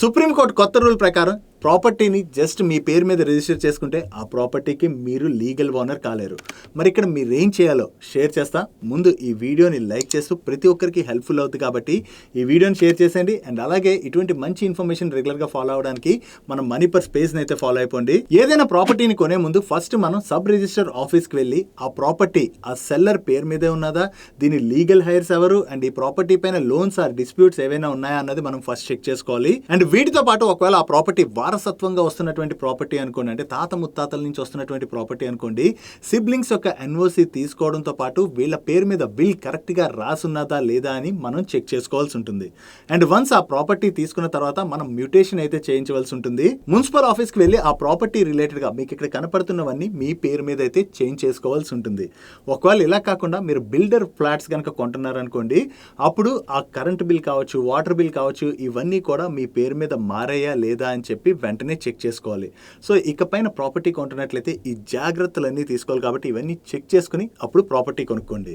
Supreme court కొత్త rule ప్రకారం ప్రాపర్టీని జస్ట్ మీ పేరు మీద రిజిస్టర్ చేసుకుంటే ఆ ప్రాపర్టీకి మీరు లీగల్ ఓనర్ కాలేరు. మరి ఇక్కడ మీరు ఏం చేయాలో షేర్ చేస్తా. ముందు ఈ వీడియోని లైక్ చేస్తూ ప్రతి ఒక్కరికి హెల్ప్ఫుల్ అవుతుంది కాబట్టి ఈ వీడియోని షేర్ చేసేయండి. అండ్ అలాగే ఇటువంటి మంచి ఇన్ఫర్మేషన్ రెగ్యులర్గా ఫాలో అవడానికి మనం మనీ పర్ స్పేస్ని అయితే ఫాలో అయిపోండి. ఏదైనా ప్రాపర్టీని కొనే ముందు ఫస్ట్ మనం సబ్ రిజిస్టర్ ఆఫీస్కి వెళ్ళి ఆ ప్రాపర్టీ ఆ సెల్లర్ పేరు మీదే ఉన్నదా, దీని లీగల్ హైర్స్ ఎవరు, అండ్ ఈ ప్రాపర్టీ పైన లోన్స్ ఆర్ డిస్ప్యూట్స్ ఏవైనా ఉన్నాయా అన్నది మనం ఫస్ట్ చెక్ చేసుకోవాలి. అండ్ వీటితో పాటు ఒకవేళ ఆ ప్రాపర్టీ వారసత్వంగా వస్తున్నటువంటి ప్రాపర్టీ అనుకోండి, అంటే తాత ముత్తాతల నుంచి వస్తున్నటువంటి ప్రాపర్టీ అనుకోండి, సిబ్లింగ్స్ యొక్క ఎన్ఓసి తీసుకోవడంతో పాటు వీళ్ళ పేరు మీద బిల్ కరెక్ట్గా రాసున్నదా లేదా అని మనం చెక్ చేసుకోవాల్సి ఉంటుంది. అండ్ వన్స్ ఆ ప్రాపర్టీ తీసుకున్న తర్వాత మనం మ్యూటేషన్ అయితే చేయించవలసి ఉంటుంది. మున్సిపల్ ఆఫీస్కి వెళ్ళి ఆ ప్రాపర్టీ రిలేటెడ్గా మీకు ఇక్కడ కనపడుతున్నవన్నీ మీ పేరు మీద అయితే చేంజ్ చేసుకోవాల్సి ఉంటుంది. ఒకవేళ ఇలా కాకుండా మీరు బిల్డర్ ఫ్లాట్స్ కనుక కొంటున్నారనుకోండి, అప్పుడు ఆ కరెంట్ బిల్ కావచ్చు, వాటర్ బిల్ కావచ్చు, ఇవన్నీ కూడా మీ పేరు మీద మారాయా లేదా అని చెప్పి వెంటనే చెక్ చేసుకోవాలి. సో ఇకపైన ప్రాపర్టీ కొంటున్నట్లయితే ఈ జాగ్రత్తలన్నీ తీసుకోవాలి కాబట్టి ఇవన్నీ చెక్ చేసుకుని అప్పుడు ప్రాపర్టీ కొనుక్కోండి.